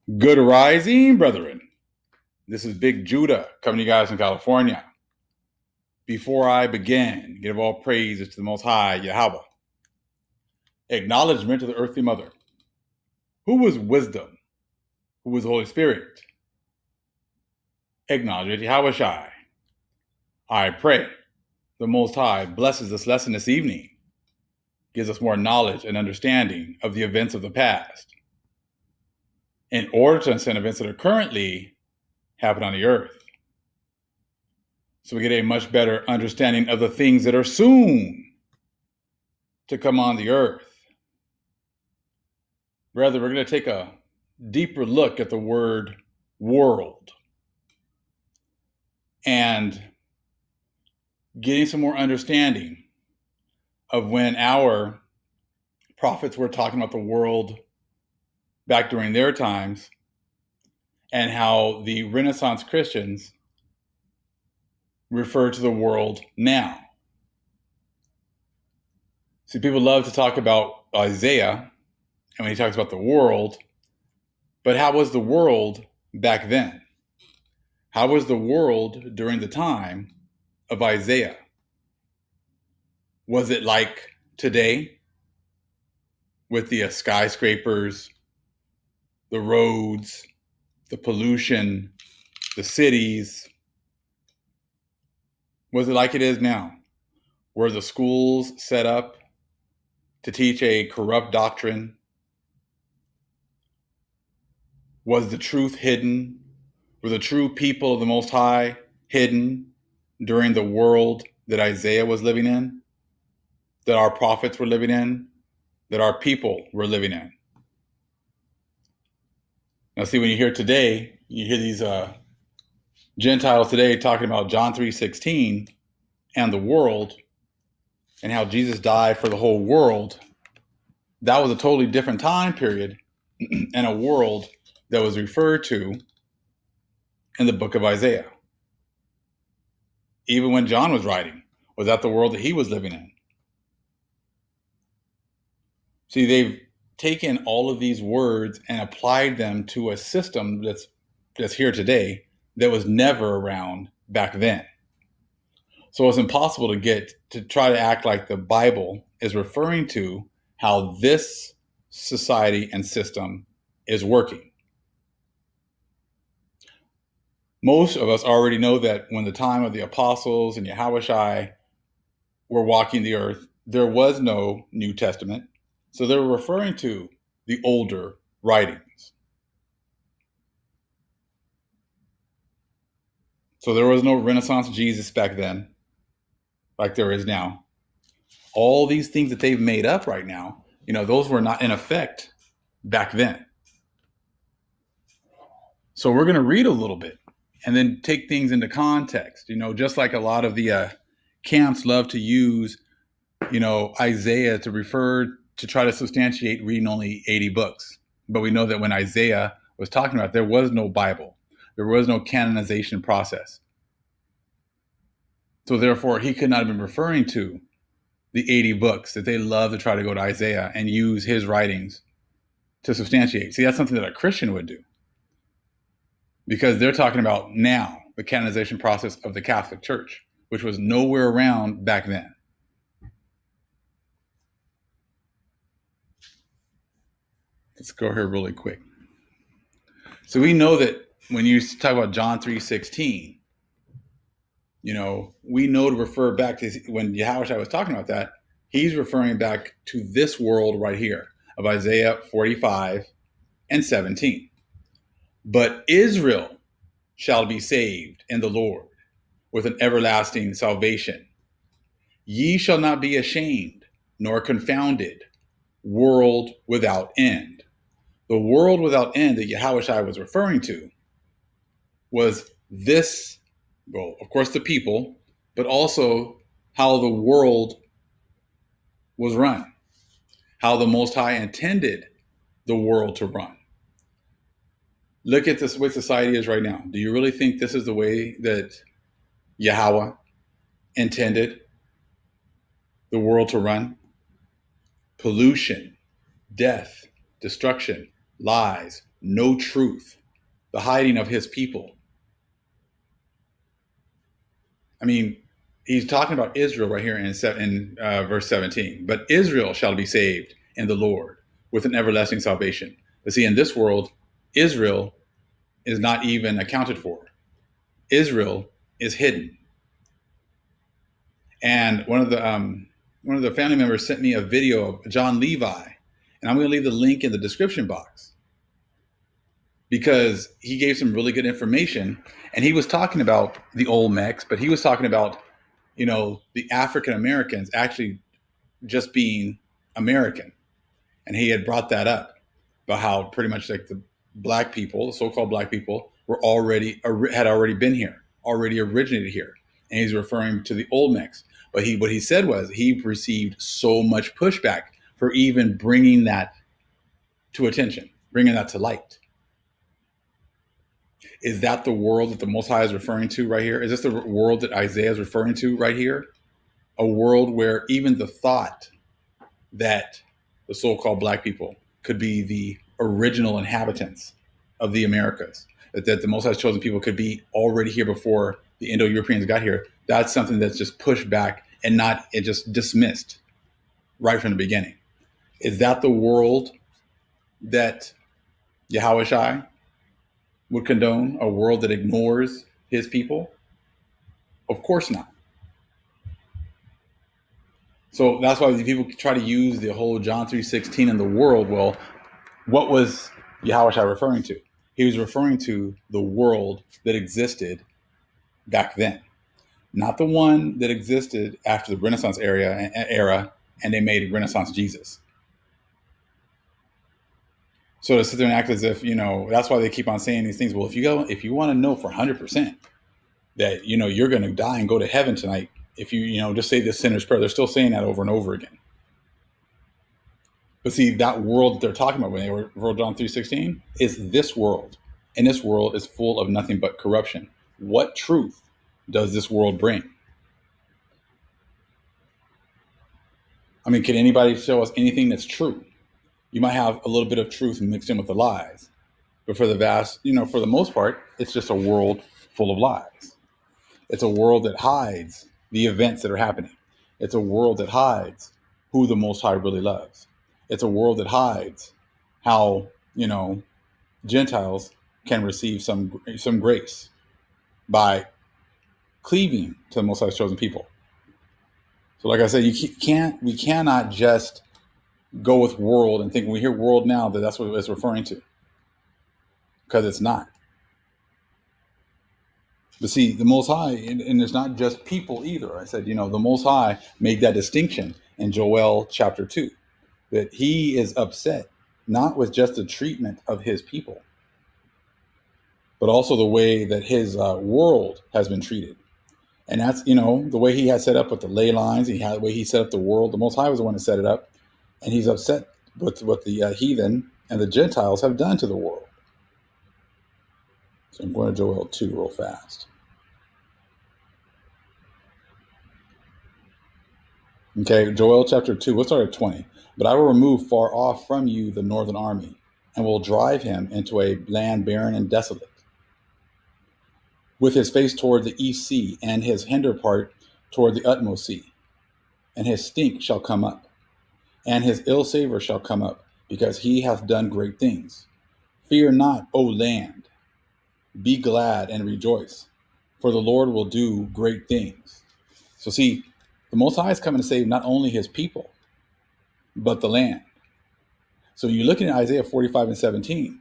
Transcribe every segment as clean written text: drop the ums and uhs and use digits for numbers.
Good rising, brethren. This is Big Judah coming to you guys from California. Before I begin, give all praises to the Most High, Yahweh. Acknowledgement to the earthly mother. Who was wisdom? Who was the Holy Spirit? Acknowledge Yahweh Shai. I pray the Most High blesses this lesson this evening, gives us more knowledge and understanding of the events of the past, in order to understand events that are currently happening on the earth. So we get a much better understanding of the things that are soon to come on the earth. Rather, we're going to take a deeper look at the word world and getting some more understanding of when our prophets were talking about the world back during their times and how the Renaissance Christians refer to the world now. See, people love to talk about Isaiah and when he talks about the world, but how was the world back then? How was the world during the time of Isaiah? Was it like today with the skyscrapers, the roads, the pollution, the cities? Was it like it is now? Were the schools set up to teach a corrupt doctrine? Was the truth hidden? Were the true people of the Most High hidden during the world that Isaiah was living in, that our prophets were living in, that our people were living in? Now, see, when you hear today, you hear these Gentiles today talking about John 3:16 and the world and how Jesus died for the whole world. That was a totally different time period and a world that was referred to in the book of Isaiah. Even when John was writing, was that the world that he was living in? See, they've taken all of these words and applied them to a system that's here today that was never around back then. So it's impossible to try to act like the Bible is referring to how this society and system is working. Most of us already know that when the time of the apostles and Yahushua were walking the earth, there was no New Testament. So they were referring to the older writings. So there was no Renaissance Jesus back then, like there is now. All these things that they've made up right now, those were not in effect back then. So we're going to read a little bit and then take things into context, just like a lot of the camps love to use, Isaiah to try to substantiate reading only 80 books. But we know that when Isaiah was talking about, there was no Bible. There was no canonization process. So therefore, he could not have been referring to the 80 books that they love to try to go to Isaiah and use his writings to substantiate. See, that's something that a Christian would do, because they're talking about now the canonization process of the Catholic Church, which was nowhere around back then. Let's go here really quick. So we know that when you talk about John 3:16, we know to refer back to when Yahushua was talking about that, he's referring back to this world right here of Isaiah 45 and 17. But Israel shall be saved in the Lord with an everlasting salvation. Ye shall not be ashamed nor confounded, world without end. The world without end that Yahushua was referring to was this, well, of course, the people, but also how the world was run, how the Most High intended the world to run. Look at this way society is right now. Do you really think this is the way that Yahweh intended the world to run? Pollution, death, destruction, lies, no truth, the hiding of his people. I mean, he's talking about Israel right here in verse 17. But Israel shall be saved in the Lord with an everlasting salvation. But see, in this world, Israel is not even accounted for. Israel is hidden. And one of the family members sent me a video of John Levi, and I'm going to leave the link in the description box because he gave some really good information. And he was talking about the Olmecs, but he was talking about, the African Americans actually just being American. And he had brought that up about how pretty much like the black people, the so-called black people, had already been here, already originated here. And he's referring to the Olmecs. But what he said was he received so much pushback for even bringing that to attention, bringing that to light. Is that the world that the Most High is referring to right here? Is this the world that Isaiah is referring to right here? A world where even the thought that the so-called black people could be the original inhabitants of the Americas, that the Most High's chosen people could be already here before the Indo-Europeans got here, that's something that's just pushed back and just dismissed right from the beginning. Is that the world that Yahushua would condone, a world that ignores his people? Of course not. So that's why people try to use the whole John 3:16 in the world. Well, what was Yahushua referring to? He was referring to the world that existed back then, not the one that existed after the Renaissance era, and they made Renaissance Jesus. So to sit there and act as if, that's why they keep on saying these things. Well, if you want to know for 100% that, you're going to die and go to heaven tonight, if you just say this sinner's prayer, they're still saying that over and over again. But see, that world that they're talking about when they wrote John 3:16 is this world. And this world is full of nothing but corruption. What truth does this world bring? I mean, can anybody show us anything that's true? You might have a little bit of truth mixed in with the lies. But for the most part, it's just a world full of lies. It's a world that hides the events that are happening. It's a world that hides who the Most High really loves. It's a world that hides how, Gentiles can receive some grace by cleaving to the Most High's chosen people. So like I said, we cannot just go with world and think when we hear world now that's what it's referring to, because it's not. But see, the Most High, and it's not just people either. I said, the Most High made that distinction in Joel chapter 2, that he is upset, not with just the treatment of his people, but also the way that his world has been treated. And that's, the way he had set up with the ley lines, the way he set up the world. The Most High was the one that set it up. And he's upset with what the heathen and the Gentiles have done to the world. So I'm going to Joel 2 real fast. Okay, Joel chapter 2, we'll start at 20. But I will remove far off from you the northern army, and will drive him into a land barren and desolate, with his face toward the east sea, and his hinder part toward the utmost sea. And his stink shall come up, and his ill savor shall come up, because he hath done great things. Fear not, O land. Be glad and rejoice, for the Lord will do great things. So see, the Most High is coming to save not only his people, but the land. So you're looking at Isaiah 45 and 17.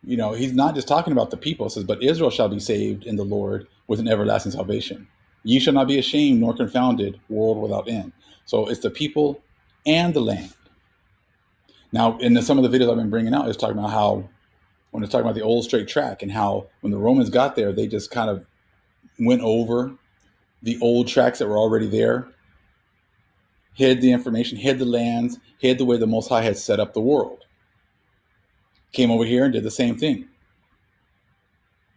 He's not just talking about the people. It says, but Israel shall be saved in the Lord with an everlasting salvation. Ye shall not be ashamed nor confounded, world without end. So it's the people and the land. Now, in some of the videos I've been bringing out, it's talking about how, when it's talking about the old straight track, and how when the Romans got there, they just kind of went over the old tracks that were already there, hid the information, hid the lands, hid the way the Most High had set up the world. Came over here and did the same thing.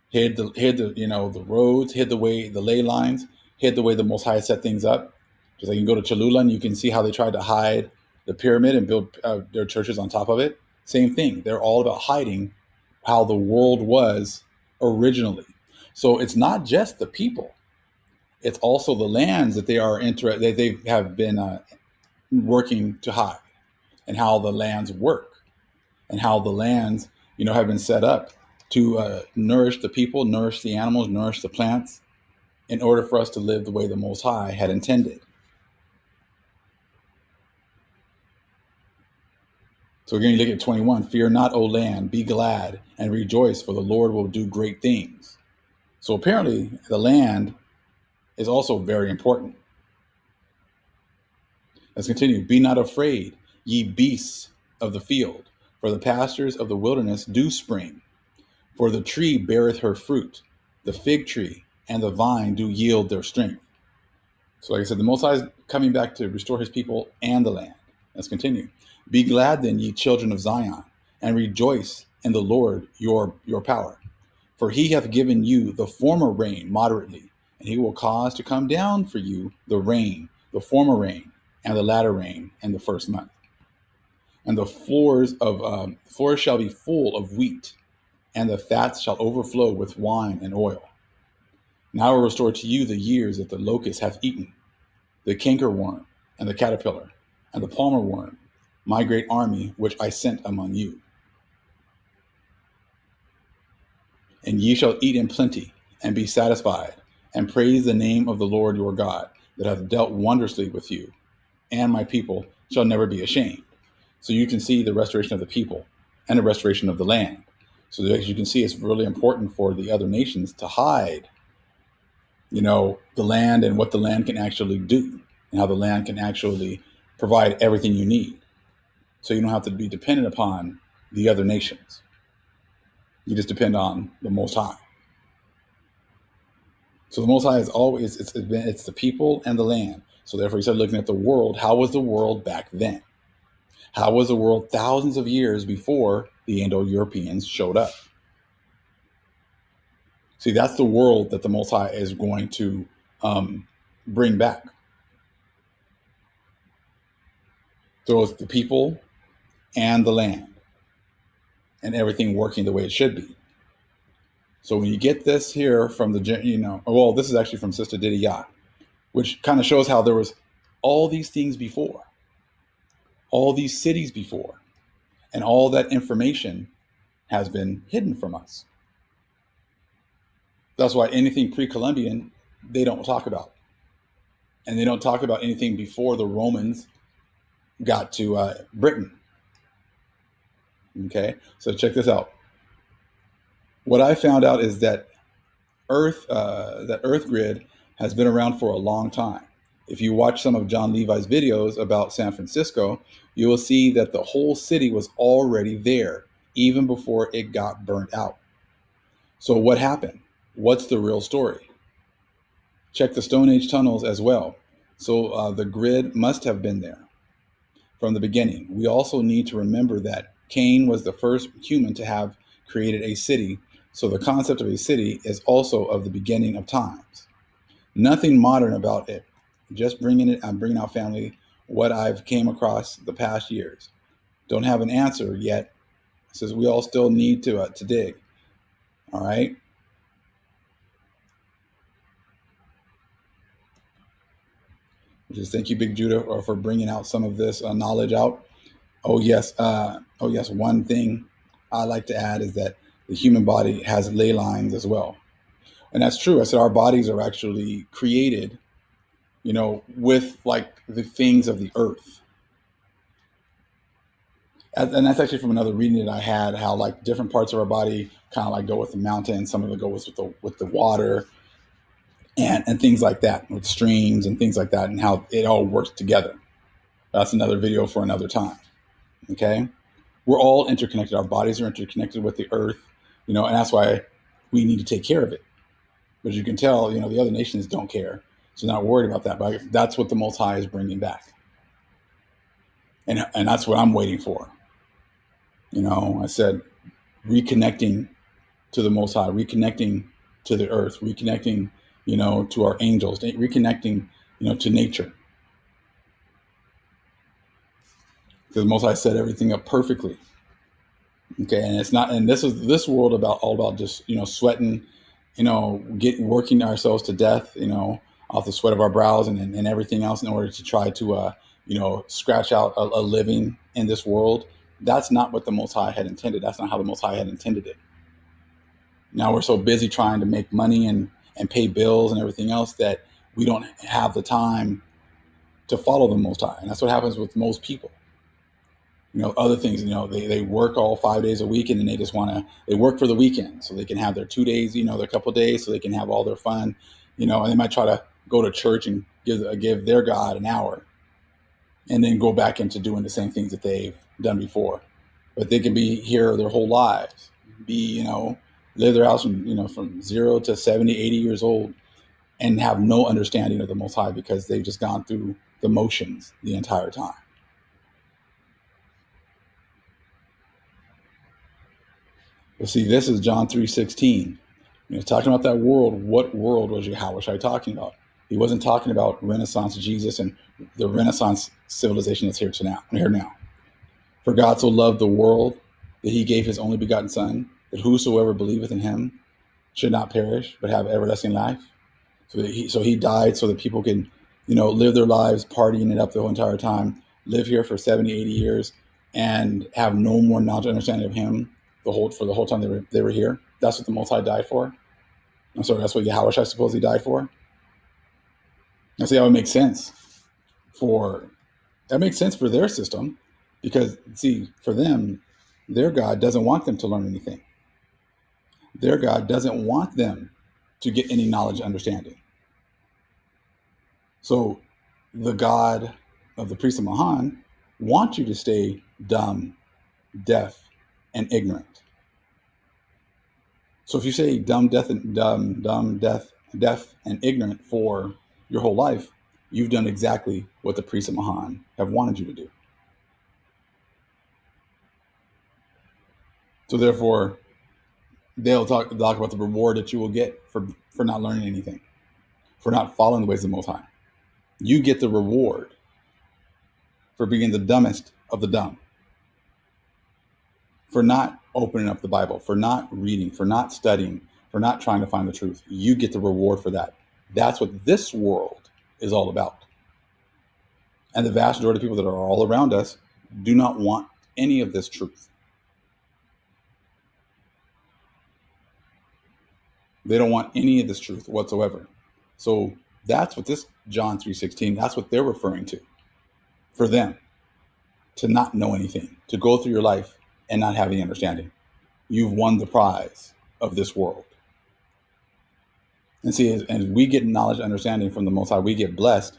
Hid the roads, hid the way, the ley lines, hid the way the Most High set things up. Just like you can go to Cholula and you can see how they tried to hide the pyramid and build their churches on top of it. Same thing. They're all about hiding how the world was originally. So it's not just the people; it's also the lands that they have been working to hide, and how the lands work, and how the lands, have been set up to nourish the people, nourish the animals, nourish the plants, in order for us to live the way the Most High had intended. So again, you look at 21, fear not, O land, be glad and rejoice, for the Lord will do great things. So apparently the land is also very important. Let's continue. Be not afraid, ye beasts of the field, for the pastures of the wilderness do spring. For the tree beareth her fruit, the fig tree and the vine do yield their strength. So like I said, the Most High is coming back to restore his people and the land. Let's continue. Be glad then, ye children of Zion, and rejoice in the Lord your power. For he hath given you the former rain moderately, and he will cause to come down for you the rain, the former rain, and the latter rain in the first month. And the floors shall be full of wheat, and the fats shall overflow with wine and oil. And I will restore to you the years that the locust hath eaten, the cankerworm, and the caterpillar, and the palmer worm, my great army which I sent among you. And ye shall eat in plenty, and be satisfied, and praise the name of the Lord your God, that hath dealt wondrously with you, and my people shall never be ashamed. So you can see the restoration of the people and the restoration of the land. So as you can see, it's really important for the other nations to hide, the land and what the land can actually do, and how the land can actually provide everything you need. So you don't have to be dependent upon the other nations. You just depend on the Most High. So the Most High is always, it's the people and the land. So therefore, you start looking at the world. How was the world back then? How was the world thousands of years before the Indo-Europeans showed up? See, that's the world that the Most High is going to bring back. So it's the people and the land, and everything working the way it should be. So when you get this here from this is actually from Sister Diddy Yacht, which kind of shows how there was all these things before, all these cities before, and all that information has been hidden from us. That's why anything pre-Columbian, they don't talk about. And they don't talk about anything before the Romans got to Britain. Okay, so check this out. What I found out is that Earth grid has been around for a long time. If you watch some of John Levi's videos about San Francisco, you will see that the whole city was already there, even before it got burnt out. So what happened? What's the real story? Check the Stone Age tunnels as well. So the grid must have been there from the beginning. We also need to remember that Cain was the first human to have created a city. So the concept of a city is also of the beginning of times. Nothing modern about it. Just I'm bringing out family what I've came across the past years. Don't have an answer yet. It says we all still need to dig. All right. Just thank you, Big Judah, for bringing out some of this knowledge out. Oh yes. One thing I like to add is that the human body has ley lines as well, and that's true. I said our bodies are actually created, with like the things of the earth. And that's actually from another reading that I had, how like different parts of our body kind of like go with the mountain, some of it goes with the water, and things like that, with streams and things like that, and how it all works together. That's another video for another time. Okay, we're all interconnected. Our bodies are interconnected with the earth, and that's why we need to take care of it. But as you can tell, the other nations don't care, so not worried about that. But that's what the Most High is bringing back, and that's what I'm waiting for. I said reconnecting to the Most High, reconnecting to the earth, reconnecting, to our angels, reconnecting, to nature. Because the Most High set everything up perfectly. Okay, and it's not, and this world about all about just sweating, working ourselves to death, off the sweat of our brows and everything else in order to try to scratch out a living in this world. That's not what the Most High had intended. That's not how the Most High had intended it. Now we're so busy trying to make money and pay bills and everything else that we don't have the time to follow the Most High, and that's what happens with most people. Other things, they work all 5 days a week, and then they work for the weekend so they can have their 2 days, their couple of days so they can have all their fun, and they might try to go to church and give their God an hour and then go back into doing the same things that they've done before. But they can be here their whole lives, live their house from 0 to 70, 80 years old and have no understanding of the Most High because they've just gone through the motions the entire time. But see, this is John 3:16. Talking about that world, what world was Yahushua talking about? He wasn't talking about Renaissance Jesus and the Renaissance civilization that's here now. For God so loved the world that he gave his only begotten Son, that whosoever believeth in him should not perish, but have everlasting life. So he died so that people can, live their lives partying it up the whole entire time, live here for 70, 80 years, and have no more knowledge and understanding of him for the whole time they were here. That's what the Most High died for. I'm sorry, that's what Yahweh I suppose he died for. I see how it makes sense for their system, because see, for them, their God doesn't want them to learn anything. Their God doesn't want them to get any knowledge and understanding. So the God of the priest of Mahan wants you to stay dumb, deaf, and ignorant. So if you say dumb, deaf, and ignorant for your whole life, you've done exactly what the priests of Mahan have wanted you to do. So therefore, they'll talk about the reward that you will get for not learning anything, for not following the ways of the Most High. You get the reward for being the dumbest of the dumb, for not opening up the Bible, for not reading, for not studying, for not trying to find the truth. You get the reward for that. That's what this world is all about. And the vast majority of people that are all around us do not want any of this truth. They don't want any of this truth whatsoever. So that's what this John 3:16, that's what they're referring to. For them to not know anything, to go through your life and not have any understanding. You've won the prize of this world. And see, as we get knowledge and understanding from the Most High, we get blessed,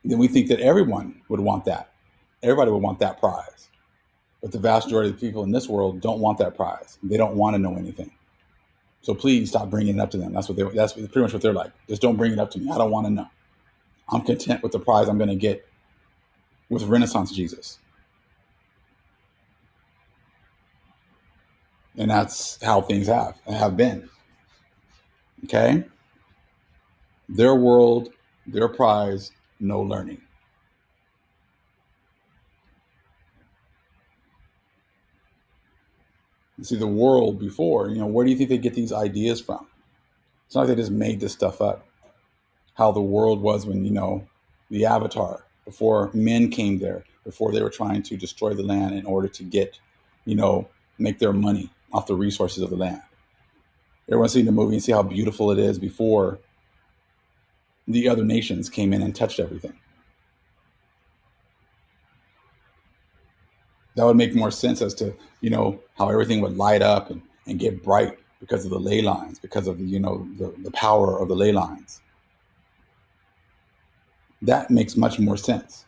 then we think that everyone would want that. Everybody would want that prize. But the vast majority of the people in this world don't want that prize. They don't want to know anything. So please stop bringing it up to them. That's pretty much what they're like. Just don't bring it up to me. I don't want to know. I'm content with the prize I'm going to get with Renaissance Jesus. And that's how things have been. Okay? Their world, their prize, no learning. You see, the world before, where do you think they get these ideas from? It's not like they just made this stuff up. How the world was when, the Avatar, before men came there, before they were trying to destroy the land in order to get, make their money off the resources of the land. Everyone's seen the movie and see how beautiful it is before the other nations came in and touched everything. That would make more sense as to, how everything would light up and get bright because of the ley lines, because of the power of the ley lines. That makes much more sense.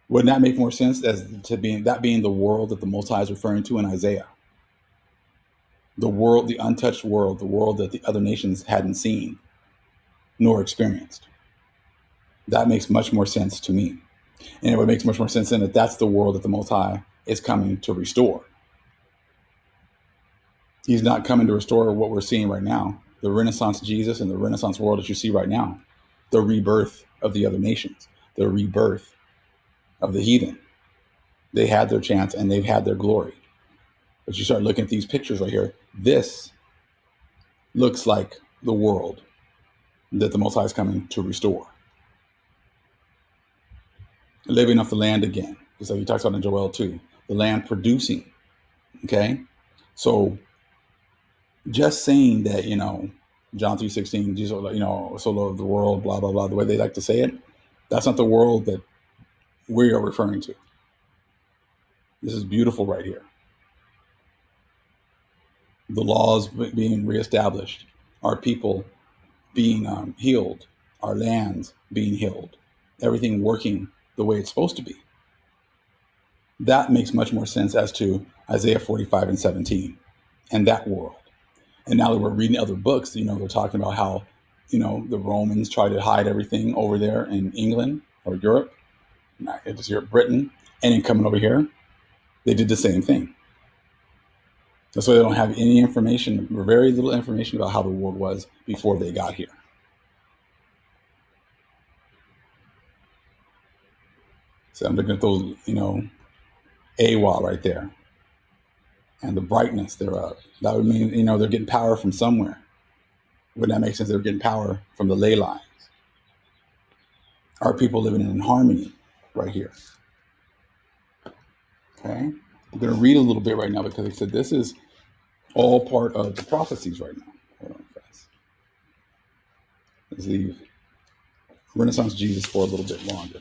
Wouldn't that make more sense as to being the world that the Most High is referring to in Isaiah? The world, the untouched world, the world that the other nations hadn't seen nor experienced. That makes much more sense to me. And it would make much more sense then that that's the world that the Most High is coming to restore. He's not coming to restore what we're seeing right now, the Renaissance Jesus and the Renaissance world that you see right now, the rebirth of the other nations, the rebirth of the heathen. They had their chance and they've had their glory. But you start looking at these pictures right here. This looks like the world that the Most High is coming to restore. Living off the land again. Just like he talks about in Joel 2. The land producing. Okay? So just saying that, John 3:16, Jesus, so love the world, blah, blah, blah, the way they like to say it, that's not the world that we are referring to. This is beautiful right here. The laws being reestablished, our people being healed, our lands being healed, everything working the way it's supposed to be. That makes much more sense as to Isaiah 45 and 17 and that world. And now that we're reading other books, they're talking about how, the Romans tried to hide everything over there in England or Europe, not just Europe, Britain, and then coming over here, they did the same thing. That's why they don't have any information, or very little information about how the world was before they got here. So I'm looking at those, AWA right there and the brightness thereof. That would mean, they're getting power from somewhere. Wouldn't that make sense? They're getting power from the ley lines. Our people living in harmony right here. Okay? I'm going to read a little bit right now because I said this is all part of the prophecies right now. Hold on, guys. Let's leave Renaissance Jesus for a little bit longer.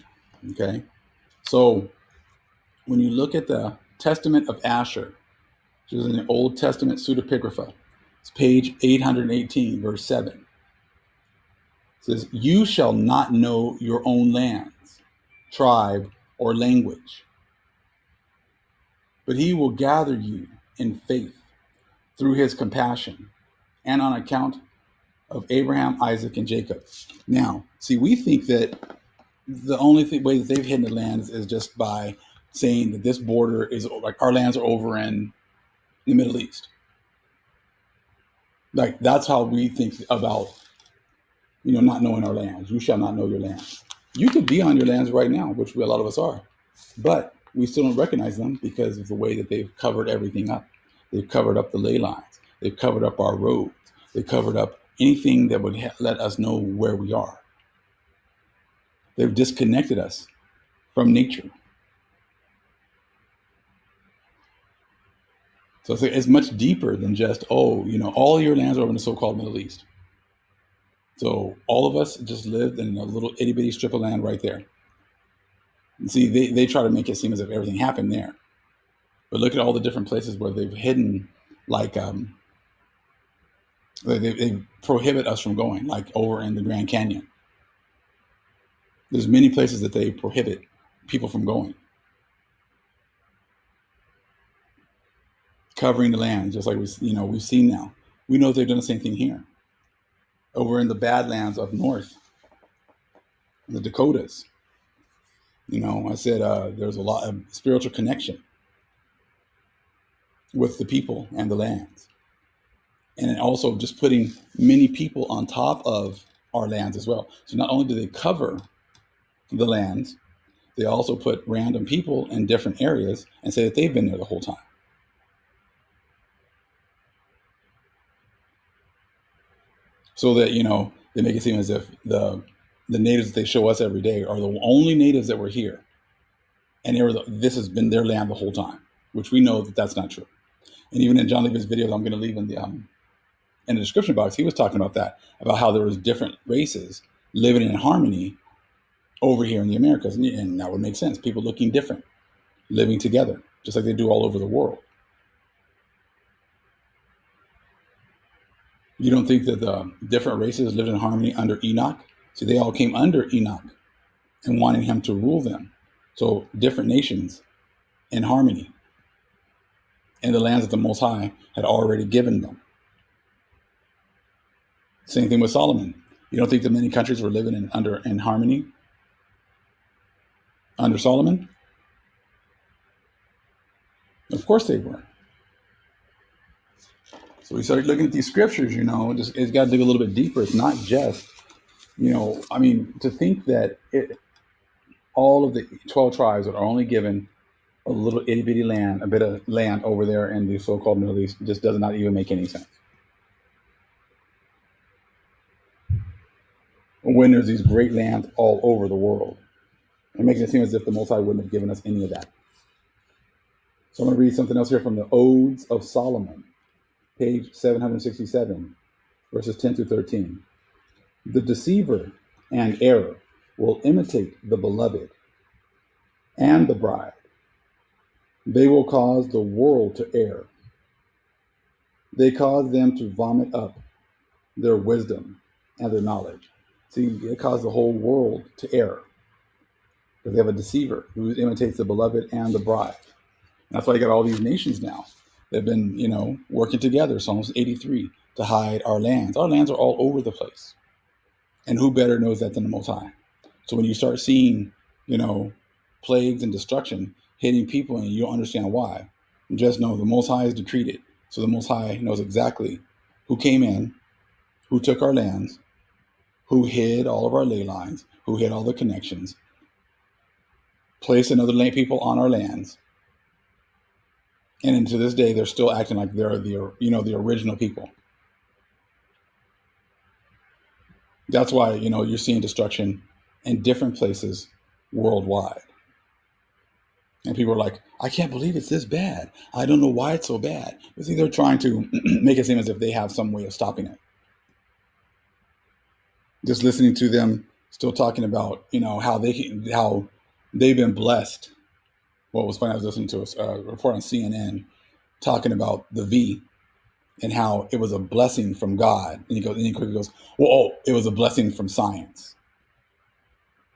Okay? So when you look at the Testament of Asher, which is in the Old Testament pseudepigrapha, it's page 818, verse 7. It says, "You shall not know your own lands, tribe, or language, but he will gather you in faith through his compassion and on account of Abraham, Isaac, and Jacob." Now, see, we think that the only way that they've hidden the lands is just by saying that this border is like our lands are over in the Middle East. Like that's how we think about, not knowing our lands. You shall not know your lands. You could be on your lands right now, which a lot of us are, but we still don't recognize them because of the way that they've covered everything up. They've covered up the ley lines. They've covered up our roads. They covered up anything that would let us know where we are. They've disconnected us from nature. So it's much deeper than just, all your lands are over in the so-called Middle East. So all of us just lived in a little itty bitty strip of land right there. And see, they try to make it seem as if everything happened there. But look at all the different places where they've hidden, like they prohibit us from going, like over in the Grand Canyon. There's many places that they prohibit people from going. Covering the land, just like we've seen now. We know they've done the same thing here. Over in the Badlands up north, the Dakotas. I said there's a lot of spiritual connection with the people and the lands. And also just putting many people on top of our lands as well. So not only do they cover the lands, they also put random people in different areas and say that they've been there the whole time. So that, they make it seem as if the natives that they show us every day are the only natives that were here. And this has been their land the whole time, which we know that that's not true. And even in John Levy's videos, I'm going to leave in the description box, he was talking about that, about how there was different races living in harmony over here in the Americas. And that would make sense. People looking different, living together, just like they do all over the world. You don't think that the different races lived in harmony under Enoch? See, they all came under Enoch and wanting him to rule them. So different nations in harmony in the lands that the Most High had already given them. Same thing with Solomon. You don't think that many countries were living in harmony under Solomon? Of course they were. So we started looking at these scriptures, it's got to dig a little bit deeper. It's not just, to think that all of the 12 tribes are only given a little itty bitty land, a bit of land over there in the so-called Middle East just does not even make any sense. When there's these great lands all over the world, it makes it seem as if the Most High wouldn't have given us any of that. So I'm going to read something else here from the Odes of Solomon, page 767, verses 10 through 13. The deceiver and error will imitate the beloved and the bride. They will cause the world to err. They cause them to vomit up their wisdom and their knowledge. See, it caused the whole world to err because they have a deceiver who imitates the beloved and the bride. And that's why you got all these nations now. They've been, working together, Psalms 83, to hide our lands. Our lands are all over the place. And who better knows that than the Most High? So when you start seeing, plagues and destruction hitting people and you don't understand why, just know the Most High has decreed it. So the Most High knows exactly who came in, who took our lands, who hid all of our ley lines, who hid all the connections, placed another people on our lands. And to this day, they're still acting like they're the original people. That's why, you're seeing destruction in different places worldwide. And people are like, I can't believe it's this bad. I don't know why it's so bad. But see, they're trying to make it seem as if they have some way of stopping it. Just listening to them still talking about, how they've been blessed. What was funny, I was listening to a report on CNN talking about the V and how it was a blessing from God. And he quickly goes, well, it was a blessing from science.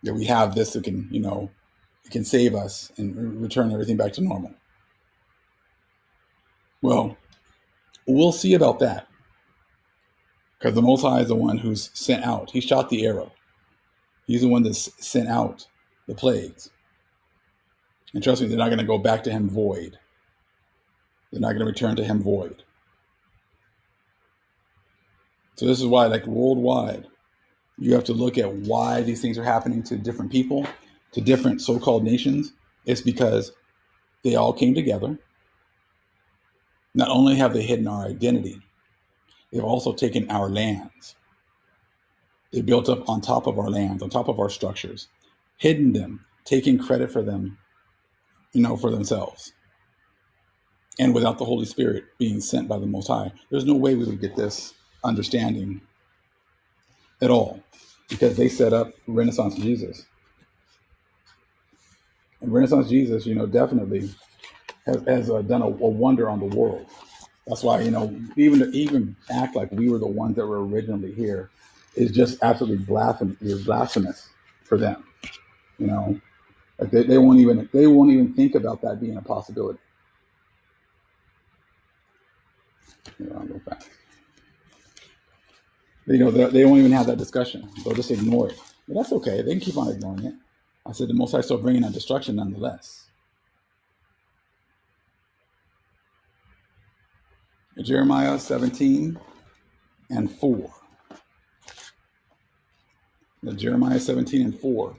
That we have this that can, it can save us and return everything back to normal. Well, we'll see about that. Because the Most High is the one who's sent out. He shot the arrow. He's the one that's sent out the plagues. And trust me, they're not going to go back to him void. They're not going to return to him void. So this is why, like worldwide, you have to look at why these things are happening to different people, to different so-called nations. It's because they all came together. Not only have they hidden our identity, they've also taken our lands. They built up on top of our lands, on top of our structures, hidden them, taking credit for them, for themselves. And without the Holy Spirit being sent by the Most High, there's no way we would get this understanding at all, because they set up Renaissance Jesus. And Renaissance Jesus, definitely has done a wonder on the world. That's why, even to even act like we were the ones that were originally here is just absolutely blasphemous for them. Like they won't even think about that being a possibility. I'll go fast. They won't even have that discussion. They'll just ignore it. But that's okay. They can keep on ignoring it. I said the Most High still bringing that destruction nonetheless. Jeremiah 17 and 4. Jeremiah 17 and 4.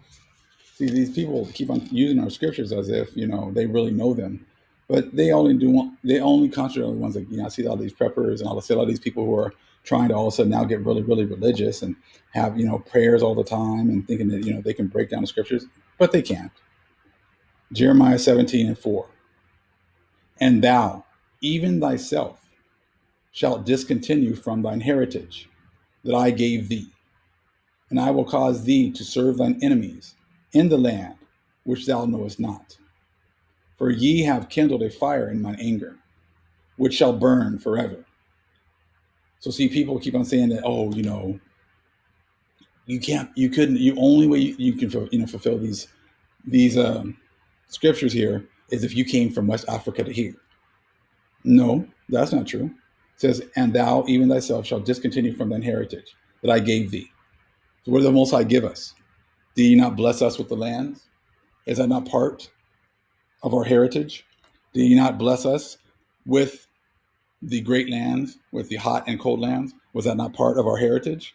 See, these people keep on using our scriptures as if, they really know them. But they only concentrate on the ones that, I see all these preppers and all these people who are trying to all of a sudden now get really, really religious and have, prayers all the time and thinking that, they can break down the scriptures, but they can't. Jeremiah 17 and 4. And thou, even thyself, shalt discontinue from thine heritage that I gave thee. And I will cause thee to serve thine enemies in the land which thou knowest not. For ye have kindled a fire in mine anger, which shall burn forever. So see, people keep on saying that, the only way you can fulfill these scriptures here is if you came from West Africa to here. No, that's not true. It says, and thou, even thyself, shalt discontinue from thine heritage that I gave thee. So what did the Most High give us? Did he not bless us with the lands? Is that not part of our heritage? Did he not bless us with the great lands, with the hot and cold lands? Was that not part of our heritage?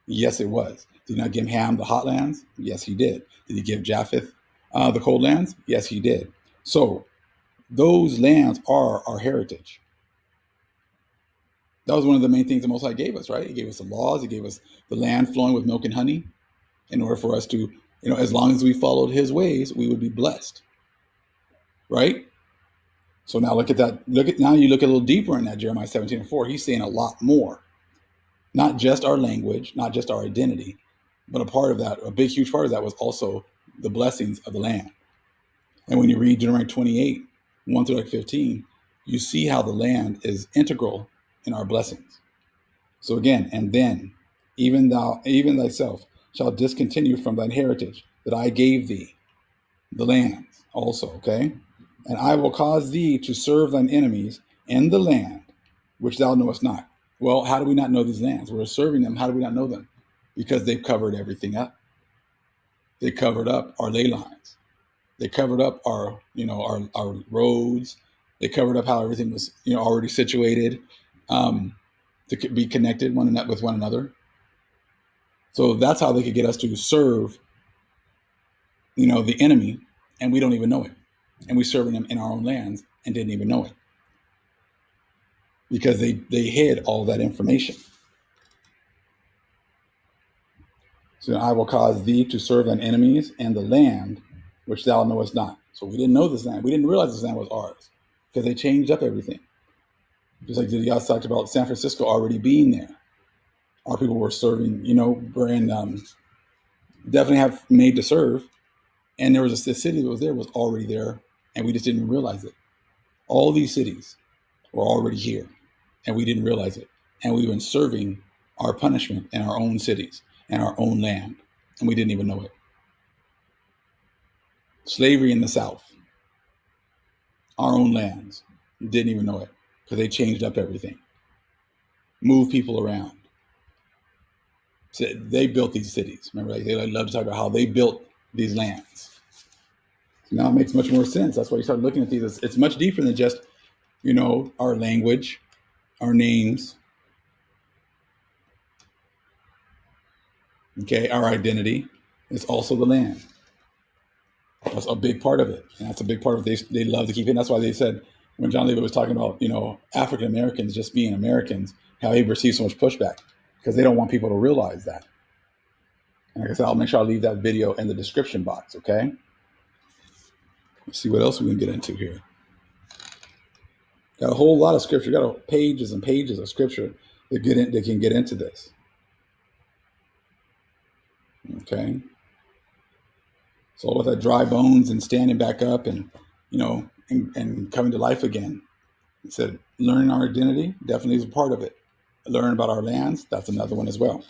Yes, it was. Did he not give Ham the hot lands? Yes, he did. Did he give Japheth the cold lands? Yes, he did. So those lands are our heritage. That was one of the main things the Most High gave us, right? He gave us the laws. He gave us the land flowing with milk and honey in order for us to, as long as we followed his ways, we would be blessed, right? So now look at that. Now you look a little deeper in that Jeremiah 17:4. He's saying a lot more, not just our language, not just our identity, but a part of that, a big, huge part of that was also the blessings of the land. And when you read Deuteronomy 28, 1 through 15, you see how the land is integral in our blessings. So again, and then, even thyself shall discontinue from thine heritage that I gave thee, the lands also, okay? And I will cause thee to serve thine enemies in the land which thou knowest not. Well, how do we not know these lands? We're serving them. How do we not know them? Because they've covered everything up. They covered up our ley lines. They covered up our roads. They covered up how everything was, already situated to be connected with one another. So that's how they could get us to serve, the enemy, and we don't even know it. And we're serving them in our own lands and didn't even know it. Because they hid all that information. So I will cause thee to serve thine enemies and the land which thou knowest not. So we didn't know this land. We didn't realize this land was ours because they changed up everything. Just like the guys talked about San Francisco already being there. Our people were serving, were in, definitely have made to serve. And there was a city that was there was already there, and we just didn't realize it. All these cities were already here, and we didn't realize it. And we've been serving our punishment in our own cities and our own land, and we didn't even know it. Slavery in the South, our own lands, didn't even know it because they changed up everything, moved people around. So they built these cities. Remember, they love to talk about how they built these lands. So now it makes much more sense. That's why you start looking at these. It's much deeper than just, our language, our names, okay, our identity. It's also the land. That's a big part of it. And that's a big part of it. They love to keep it. And that's why they said, when John Levitt was talking about, African Americans just being Americans, how he received so much pushback because they don't want people to realize that. And like I said, I'll make sure I leave that video in the description box, okay? Let's see what else we can get into here. Got a whole lot of scripture. Got pages and pages of scripture that can get into this. Okay. So all with that dry bones and standing back up and, and coming to life again. He said, learning our identity definitely is a part of it. Learn about our lands, that's another one as well.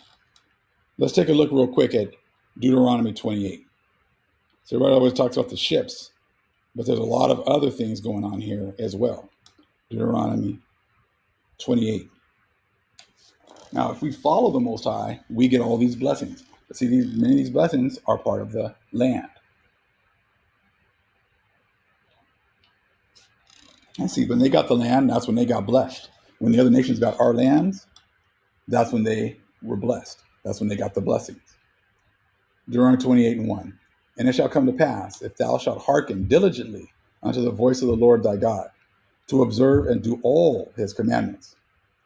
Let's take a look real quick at Deuteronomy 28. So everybody always talks about the ships, but there's a lot of other things going on here as well. Deuteronomy 28. Now, if we follow the Most High, we get all these blessings. But see, many of these blessings are part of the land. And see, when they got the land, that's when they got blessed. When the other nations got our lands, that's when they were blessed. That's when they got the blessings. Deuteronomy 28:1. And it shall come to pass, if thou shalt hearken diligently unto the voice of the Lord thy God, to observe and do all his commandments,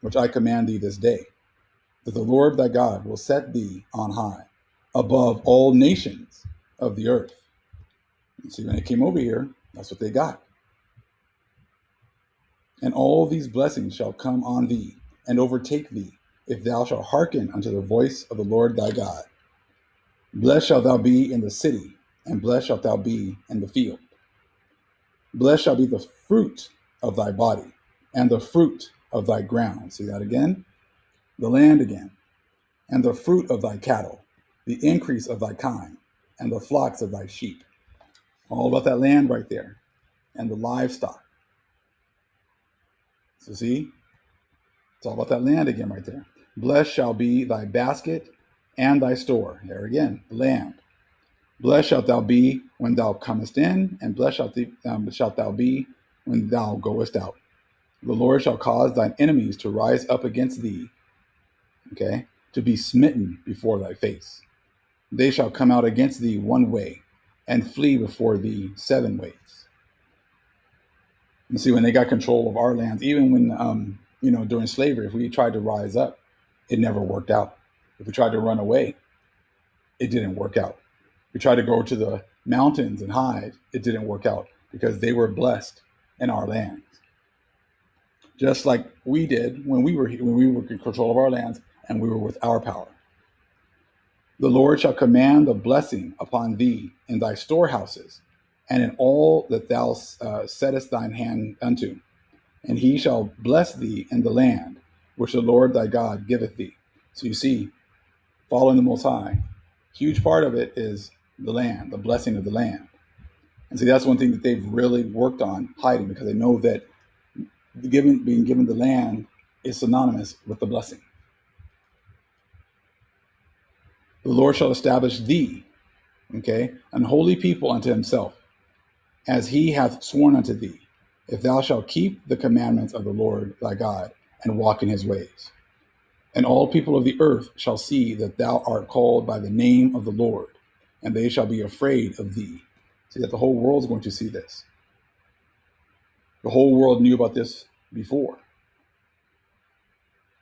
which I command thee this day, that the Lord thy God will set thee on high, above all nations of the earth. You see, when they came over here, that's what they got. And all these blessings shall come on thee and overtake thee, if thou shalt hearken unto the voice of the Lord thy God. Blessed shalt thou be in the city, and blessed shalt thou be in the field. Blessed shall be the fruit of thy body, and the fruit of thy ground. See that again? The land again. And the fruit of thy cattle, the increase of thy kind, and the flocks of thy sheep. All about that land right there, and the livestock. So see, it's all about that land again right there. Blessed shall be thy basket and thy store. There again, the land. Blessed shalt thou be when thou comest in, and blessed shalt thou be when thou goest out. The Lord shall cause thine enemies to rise up against thee, okay, to be smitten before thy face. They shall come out against thee one way, and flee before thee 7 ways. And see, when they got control of our lands, even when, during slavery, if we tried to rise up, it never worked out. If we tried to run away, it didn't work out. If we tried to go to the mountains and hide, it didn't work out because they were blessed in our lands. Just like we did when we were in control of our lands and we were with our power. The Lord shall command the blessing upon thee in thy storehouses, and in all that thou settest thine hand unto. And he shall bless thee in the land which the Lord thy God giveth thee. So you see, following the Most High, huge part of it is the land, the blessing of the land. And see, that's one thing that they've really worked on hiding, because they know that being given the land is synonymous with the blessing. The Lord shall establish thee, an holy people unto himself, as he hath sworn unto thee, if thou shalt keep the commandments of the Lord thy God and walk in his ways. And all people of the earth shall see that thou art called by the name of the Lord, and they shall be afraid of thee. See, that the whole world's going to see this. The whole world knew about this before.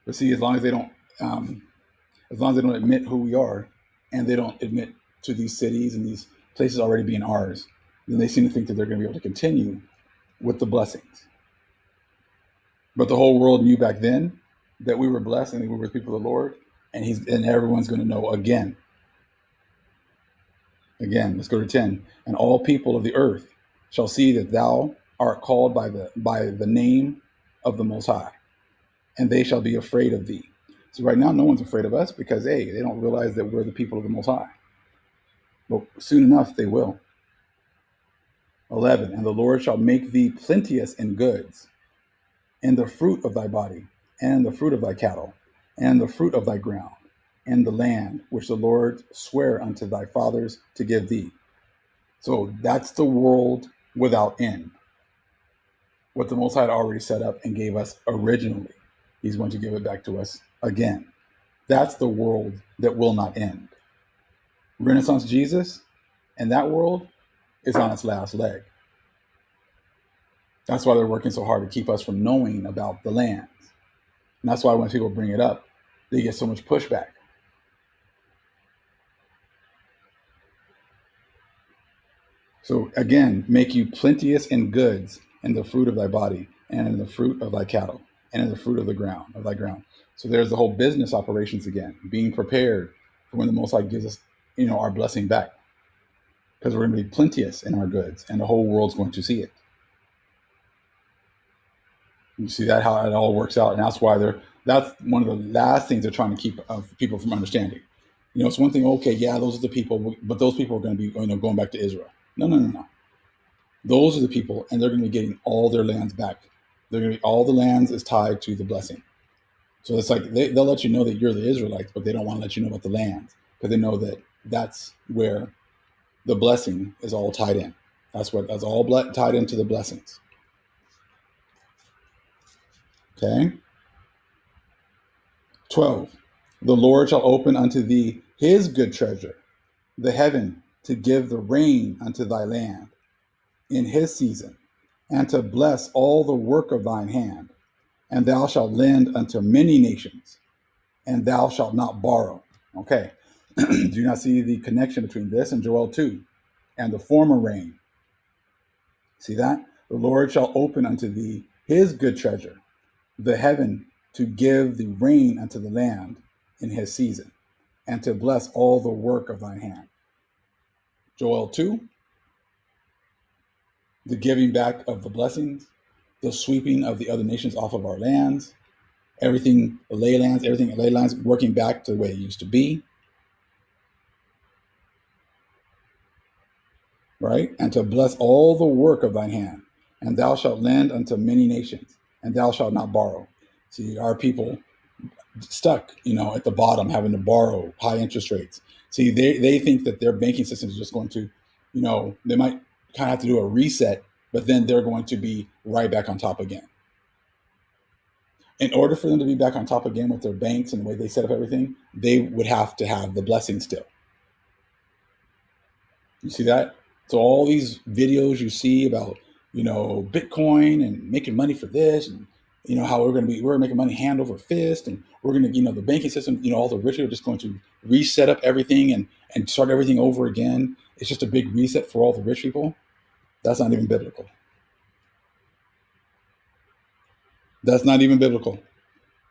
But see, as long as they don't admit who we are, and they don't admit to these cities and these places already being ours, then they seem to think that they're going to be able to continue with the blessings. But the whole world knew back then that we were blessed and we were people of the Lord, and everyone's going to know again. Again, let's go to 10. And all people of the earth shall see that thou art called by the name of the Most High, and they shall be afraid of thee. So right now, no one's afraid of us because, A, they don't realize that we're the people of the Most High. But soon enough, they will. 11. And the Lord shall make thee plenteous in goods, in the fruit of thy body, and the fruit of thy cattle, and the fruit of thy ground, and the land which the Lord sware unto thy fathers to give thee. So that's the world without end. What the Most High had already set up and gave us originally, he's going to give it back to us again. That's the world that will not end. Renaissance Jesus and that world is on its last leg. That's why they're working so hard to keep us from knowing about the lands. And that's why when people bring it up, they get so much pushback. So again, make you plenteous in goods, in the fruit of thy body, and in the fruit of thy cattle, and in the fruit of thy ground. So there's the whole business operations again, being prepared for when the Most High gives us, our blessing back. Because we're going to be plenteous in our goods, and the whole world's going to see it. You see that how it all works out, and that's why that's one of the last things they're trying to keep people from understanding. It's one thing. Okay, yeah, those are the people, but those people are going to be going back to Israel. No. Those are the people, and they're going to be getting all their lands back. They're going to be, all the lands is tied to the blessing. So it's like they'll let you know that you're the Israelites, but they don't want to let you know about the lands because they know that that's where the blessing is all tied in. That's all tied into the blessings. Okay. 12. The Lord shall open unto thee his good treasure, the heaven, to give the rain unto thy land in his season, and to bless all the work of thine hand. And thou shalt lend unto many nations, and thou shalt not borrow. Okay. Do you not see the connection between this and Joel 2 and the former rain? See that? The Lord shall open unto thee his good treasure, the heaven, to give the rain unto the land in his season, and to bless all the work of thine hand. Joel 2, the giving back of the blessings, the sweeping of the other nations off of our lands, everything ley lands working back to the way it used to be. Right? And to bless all the work of thine hand, and thou shalt lend unto many nations, and thou shalt not borrow. See, our people stuck, at the bottom, having to borrow high interest rates. See, they think that their banking system is just going to, they might kind of have to do a reset, but then they're going to be right back on top again. In order for them to be back on top again with their banks and the way they set up everything, they would have to have the blessing still. You see that? So all these videos you see about Bitcoin and making money for this, and how we're making money hand over fist, and we're gonna, the banking system, all the rich are just going to reset up everything and start everything over again. It's just a big reset for all the rich people. That's not even biblical. That's not even biblical.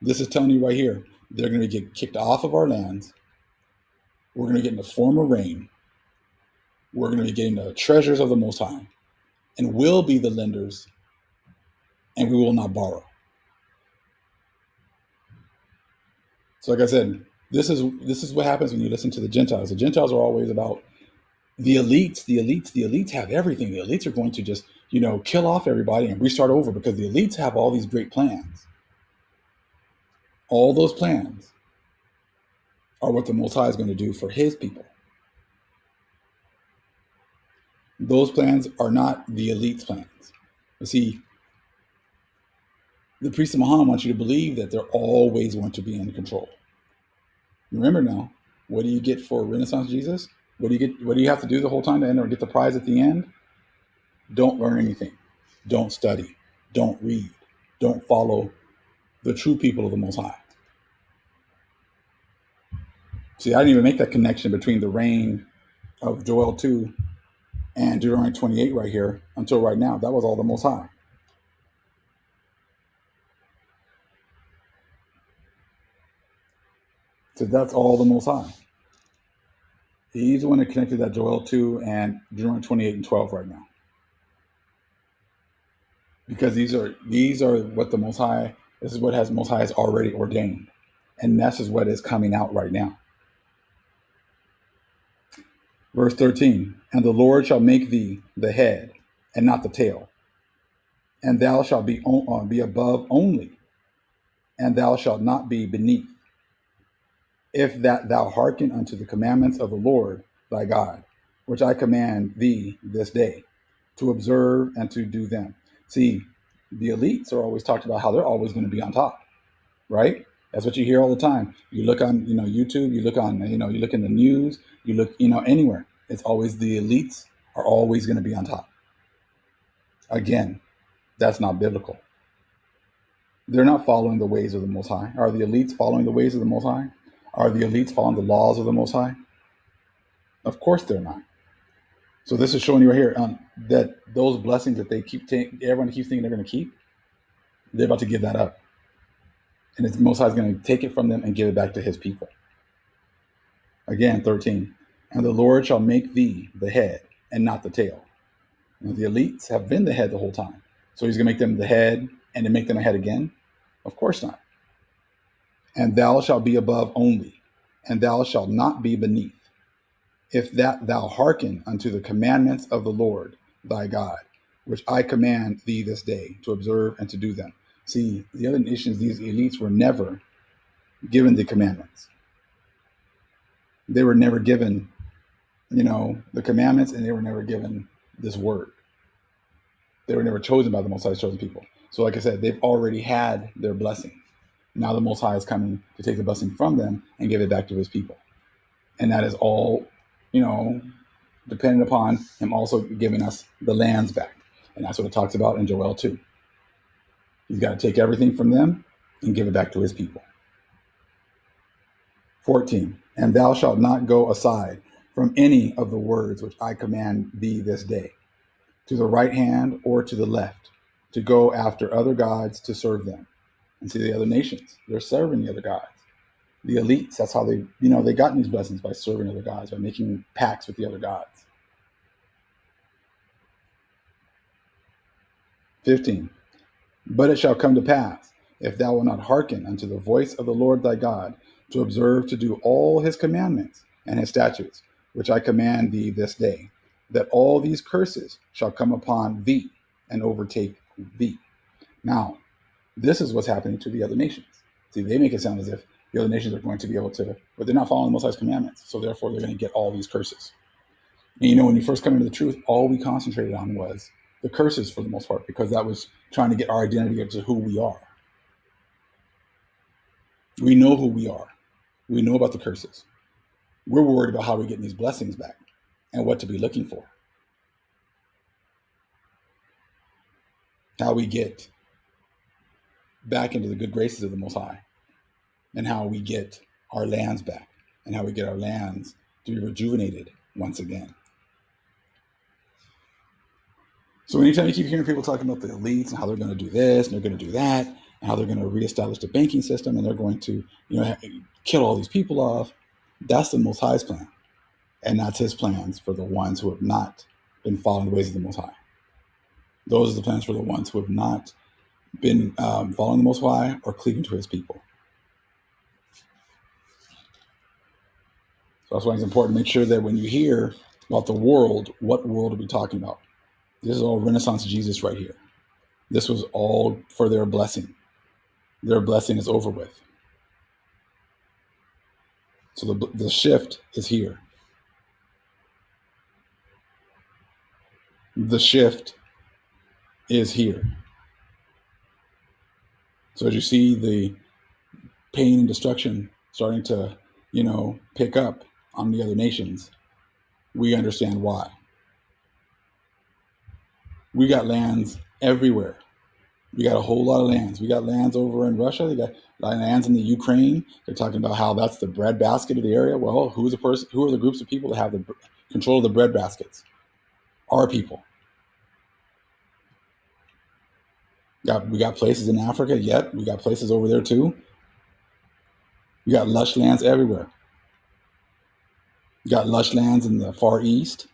This is telling you right here, they're going to get kicked off of our lands. We're going to get in the form of rain. We're going to be getting the treasures of the Most High, and we'll be the lenders, and we will not borrow. So, like I said, this is what happens when you listen to the Gentiles. The Gentiles are always about the elites. The elites have everything. The elites are going to just kill off everybody and restart over, because the elites have all these great plans. All those plans are what the Most High is going to do for His people. Those plans are not the elite's plans. You see, the priests of Muhammad want you to believe that they're always going to be in control. Remember now, what do you get for Renaissance Jesus? What do you get? What do you have to do the whole time to enter and get the prize at the end? Don't learn anything. Don't study. Don't read. Don't follow the true people of the Most High. See, I didn't even make that connection between the reign of Joel 2 and Deuteronomy 28 right here until right now. That was all the Most High. So that's all the Most High. He's the one that connected that Joel 2 and Deuteronomy 28 and 12 right now. Because these are what the Most High, this is what Most High has already ordained. And this is what is coming out right now. Verse 13, and the Lord shall make thee the head and not the tail, and thou shalt be above only, and thou shalt not be beneath, if that thou hearken unto the commandments of the Lord thy God, which I command thee this day, to observe and to do them. See, the elites are always talked about how they're always going to be on top, right? That's what you hear all the time. You look on, YouTube, you look on, you look in the news, you look, anywhere. It's always the elites are always going to be on top. Again, that's not biblical. They're not following the ways of the Most High. Are the elites following the ways of the Most High? Are the elites following the laws of the Most High? Of course they're not. So this is showing you right here that those blessings that they keep everyone keeps thinking they're going to keep, they're about to give that up. And the Most High is going to take it from them and give it back to His people. Again, 13. And the Lord shall make thee the head and not the tail. Now, the elites have been the head the whole time. So He's going to make them the head and then make them a head again? Of course not. And thou shalt be above only, and thou shalt not be beneath, if that thou hearken unto the commandments of the Lord thy God, which I command thee this day, to observe and to do them. See, the other nations, these elites, were never given the commandments. They were never given, the commandments, and they were never given this word. They were never chosen by the Most High's chosen people. So like I said, they've already had their blessing. Now the Most High is coming to take the blessing from them and give it back to His people. And that is all, dependent upon Him also giving us the lands back. And that's what it talks about in Joel 2. He's got to take everything from them and give it back to His people. 14, and thou shalt not go aside from any of the words which I command thee this day, to the right hand or to the left, to go after other gods to serve them. And see, the other nations, they're serving the other gods. The elites, that's how they gotten these blessings, by serving other gods, by making pacts with the other gods. 15, but it shall come to pass, if thou wilt not hearken unto the voice of the Lord thy God, to observe to do all His commandments and His statutes, which I command thee this day, that all these curses shall come upon thee and overtake thee. Now, this is what's happening to the other nations. See, they make it sound as if the other nations are going to be able to, but they're not following the Most High's commandments. So therefore, they're going to get all these curses. And when you first come into the truth, all we concentrated on was the curses for the most part, because that was trying to get our identity into who we are. We know who we are. We know about the curses. We're worried about how we're getting these blessings back and what to be looking for. how we get back into the good graces of the Most High, and how we get our lands back, and how we get our lands to be rejuvenated once again. So anytime you keep hearing people talking about the elites and how they're going to do this and they're going to do that, and how they're going to reestablish the banking system and they're going to, kill all these people off, that's the Most High's plan. And that's his plans for the ones who have not been following the ways of the Most High. Those are the plans for the ones who have not been following the Most High or cleaving to his people. So that's why it's important to make sure that when you hear about the world, what world are we talking about? This is all Renaissance Jesus right here. This was all for their blessing. Their blessing is over with. So the shift is here. The shift is here. So as you see the pain and destruction starting to, pick up on the other nations, we understand why. We got lands everywhere. We got a whole lot of lands. We got lands over in Russia. They got lands in the Ukraine. They're talking about how that's the breadbasket of the area. Well, who are the groups of people that have the control of the breadbaskets? Our people. We got places in Africa. Yet we got places over there too. We got lush lands everywhere. We got lush lands in the Far East,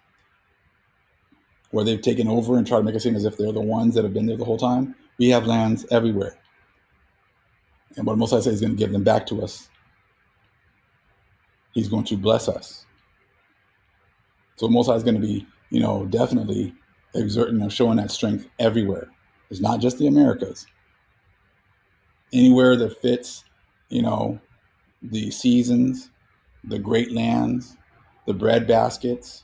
where they've taken over and tried to make it seem as if they're the ones that have been there the whole time. We have lands everywhere. And what Most I say is going to give them back to us. He's going to bless us. So Most High is going to be, definitely exerting or showing that strength everywhere. It's not just the Americas. Anywhere that fits, the seasons, the great lands, the bread baskets,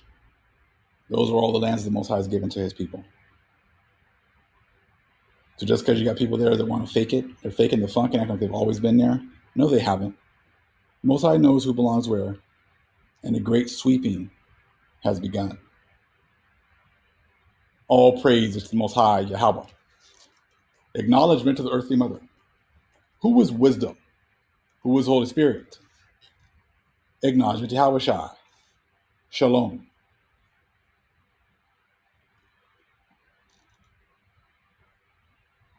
those are all the lands the Most High has given to his people. So just because you got people there that want to fake it, they're faking the funk and acting like they've always been there. No, they haven't. Most High knows who belongs where, and the great sweeping has begun. All praise is to the Most High, Yahweh. Acknowledgement to the earthly mother. Who is wisdom? Who is Holy Spirit? Acknowledgement to Yahweh Shai. Shalom.